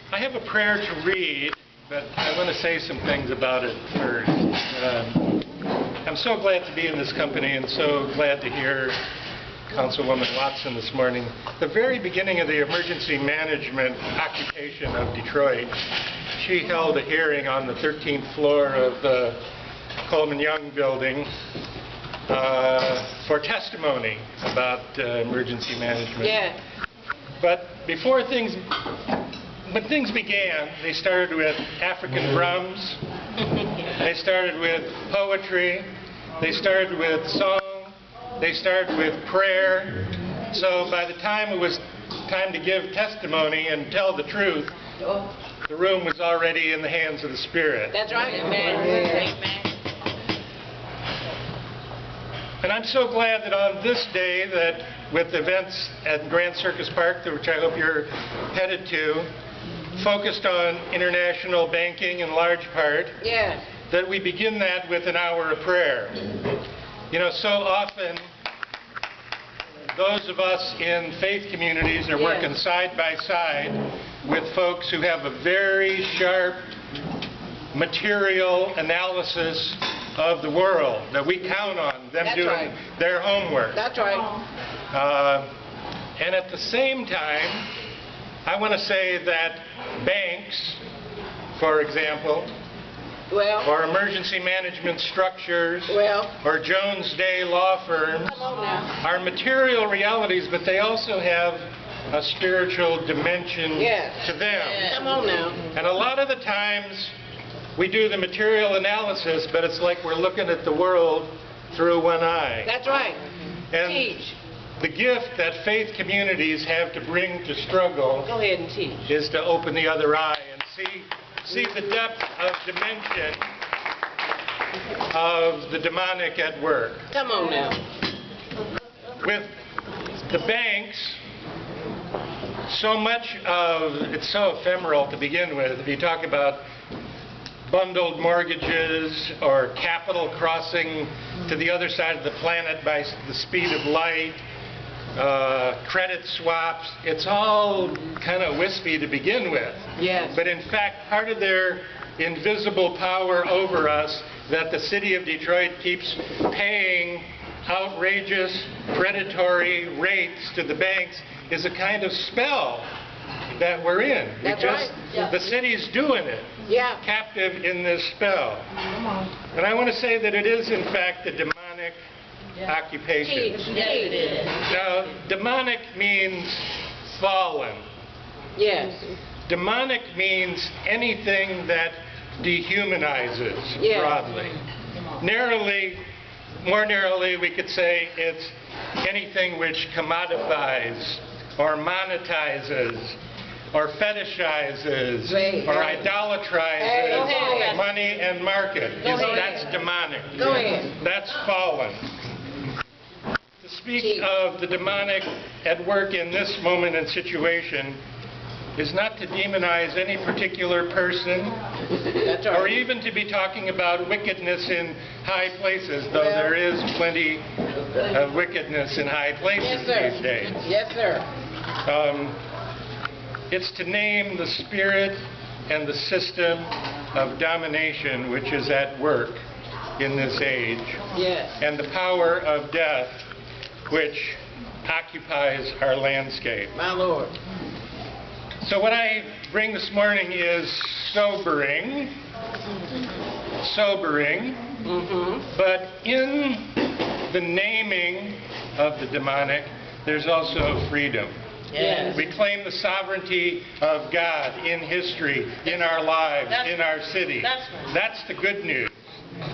I have a prayer to read, but I want to say some things about it first. I'm so glad to be in this company and so glad to hear Councilwoman Watson this morning. The very beginning of the emergency management occupation of Detroit, she held a hearing on the 13th floor of the Coleman Young building for testimony about emergency management. Yeah. But when things began, they started with African drums, they started with poetry, they started with song, they started with prayer. So by the time it was time to give testimony and tell the truth, the room was already in the hands of the Spirit. That's right. Amen. And I'm so glad that on this day, that with events at Grand Circus Park, which I hope you're headed to, focused on international banking in large part, Yeah. that we begin that with an hour of prayer. You know, so often those of us in faith communities are working side by side with folks who have a very sharp material analysis of the world, that we count on them doing their homework. That's right. And at the same time, I want to say that banks, for example, or emergency management structures, or Jones Day law firms, are material realities, but they also have a spiritual dimension to them. Come on now. And a lot of the times, we do the material analysis, but it's like we're looking at the world through one eye. That's right. And Teach. the gift that faith communities have to bring to struggle Go ahead and teach. is to open the other eye and see the depth of dimension of the demonic at work. Come on now. With the banks, so much of it's so ephemeral to begin with. If you talk about bundled mortgages or capital crossing to the other side of the planet by the speed of light, credit swaps, it's all kind of wispy to begin with. Yes. But in fact, part of their invisible power over us that the city of Detroit keeps paying outrageous predatory rates to the banks is a kind of spell that we're in. That's right. The city's doing it. Yeah. Captive in this spell. And I want to say that it is in fact a demonic occupation. Teach. Yes, it is. Now, demonic means fallen. Yes. Demonic means anything that dehumanizes broadly. More narrowly, we could say it's anything which commodifies or monetizes or fetishizes or idolatrizes money and market. That's demonic. Go ahead. That's fallen. To speak of the demonic at work in this moment and situation is not to demonize any particular person or even to be talking about wickedness in high places, though there is plenty of wickedness in high places these days. Yes, sir. It's to name the spirit and the system of domination which is at work in this age, and the power of death which occupies our landscape. My Lord. So what I bring this morning is sobering, but in the naming of the demonic, there's also freedom. Yes. We claim the sovereignty of God in history, in our lives, in our city. That's the good news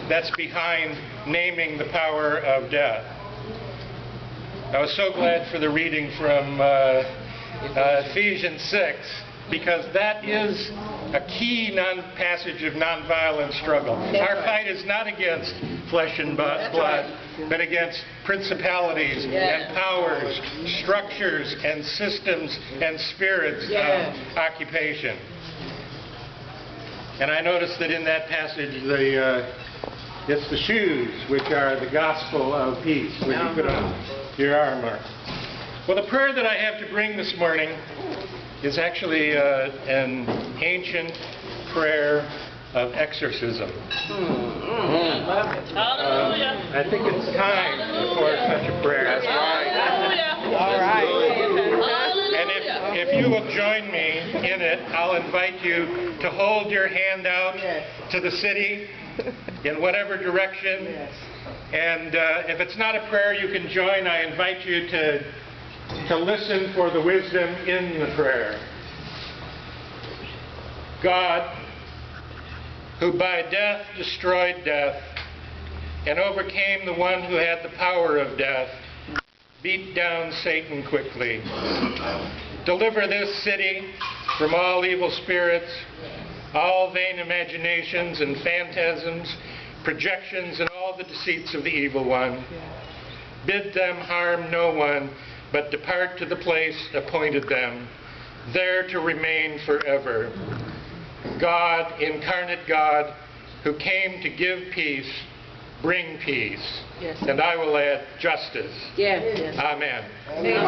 that's behind naming the power of death. I was so glad for the reading from Ephesians 6, because that is a key passage of nonviolent struggle. Our fight is not against flesh and blood, but against principalities and powers, structures and systems and spirits of occupation. And I noticed that in that passage, it's the shoes, which are the gospel of peace, which you put on your armor. Well, the prayer that I have to bring this morning is actually an ancient prayer of exorcism. Hallelujah. I think it's time for such a prayer. That's right. Hallelujah. All right. And if you will join me in it, I'll invite you to hold your hand out to the city in whatever direction. And if it's not a prayer you can join, I invite you to listen for the wisdom in the prayer. God, who by death destroyed death and overcame the one who had the power of death, beat down Satan quickly. Deliver this city from all evil spirits, all vain imaginations and phantasms, projections, and all the deceits of the evil one. Bid them harm no one, but depart to the place appointed them, there to remain forever. God, incarnate God, who came to give peace, bring peace. Yes. And I will add justice. Yes. Amen. Amen.